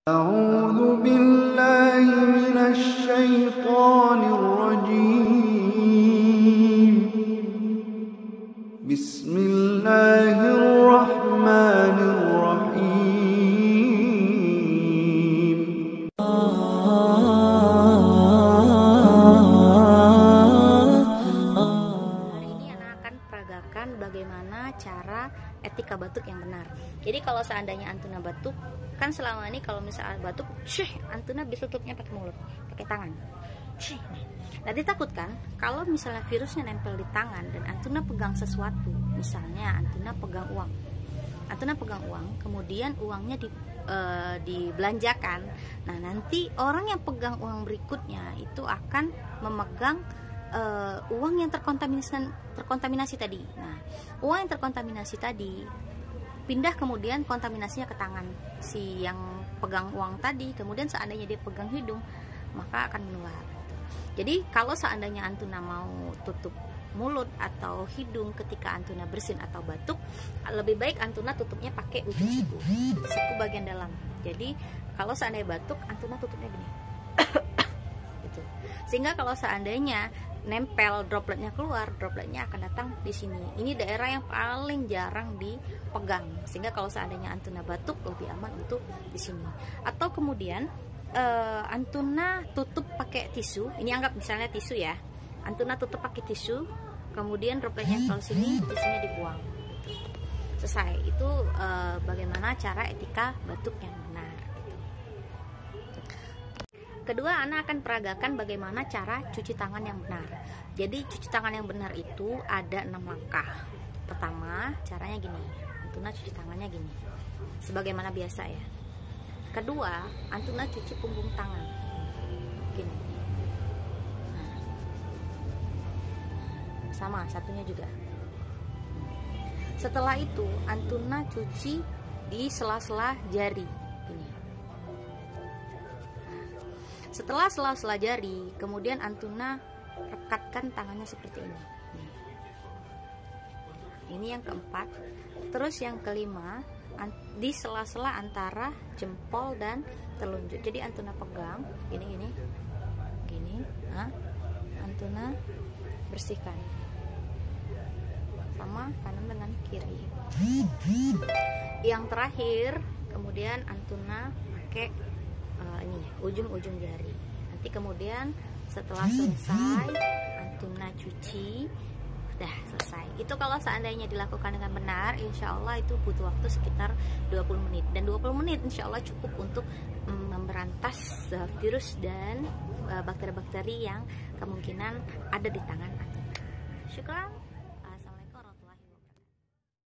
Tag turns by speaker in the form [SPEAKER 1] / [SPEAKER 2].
[SPEAKER 1] أعوذ بالله من الشيطان الرجيم بسم الله الرحمن الرحيم
[SPEAKER 2] Hari ini anak akan peragakan bagaimana cara etika batuk yang benar. Jadi kalau seandainya Antuna batuk, kan selama ini kalau misalnya batuk, Antuna bisa tutupnya pakai mulut, pakai tangan. Nah, ditakutkan kalau misalnya virusnya nempel di tangan dan Antuna pegang sesuatu, misalnya Antuna pegang uang. Antuna pegang uang, kemudian uangnya dibelanjakan. Nah, nanti orang yang pegang uang berikutnya itu akan memegang uang yang terkontaminasi tadi. Nah, uang yang terkontaminasi tadi pindah kemudian kontaminasinya ke tangan si yang pegang uang tadi. Kemudian seandainya dia pegang hidung, maka akan menular. Jadi kalau seandainya Antuna mau tutup mulut atau hidung ketika Antuna bersin atau batuk, lebih baik Antuna tutupnya pakai ujung siku bagian dalam. Jadi kalau seandainya batuk, Antuna tutupnya gini. Gitu. Sehingga kalau seandainya nempel dropletnya keluar, dropletnya akan datang di sini. Ini daerah yang paling jarang dipegang, sehingga kalau seandainya Antuna batuk lebih aman untuk di sini. Atau kemudian Antuna tutup pakai tisu. Ini anggap misalnya tisu ya. Antuna tutup pakai tisu, kemudian dropletnya ke sini, tisunya dibuang. Selesai. Itu bagaimana cara etika batuk yang benar. Kedua, anak akan peragakan bagaimana cara cuci tangan yang benar. Jadi cuci tangan yang benar itu ada 6 langkah. Pertama, caranya gini. Antuna cuci tangannya gini, sebagaimana biasa ya. Kedua, Antuna cuci punggung tangan gini. Nah, sama, satunya juga. Setelah itu, Antuna cuci di sela-sela jari gini. Setelah sela-sela jari, kemudian Antuna rekatkan tangannya seperti ini. Ini yang keempat. Terus yang kelima, di sela-sela antara jempol dan telunjuk. Jadi Antuna pegang gini. Nah, Antuna bersihkan. Sama kanan dengan kiri. Yang terakhir, kemudian Antuna pakai ini ujung-ujung jari. Nanti kemudian setelah selesai Antuna cuci, udah selesai. Itu kalau seandainya dilakukan dengan benar, insya Allah itu butuh waktu sekitar 20 menit. Dan 20 menit insya Allah cukup untuk memberantas virus dan bakteri-bakteri yang kemungkinan ada di tangan Antuna. Syukran.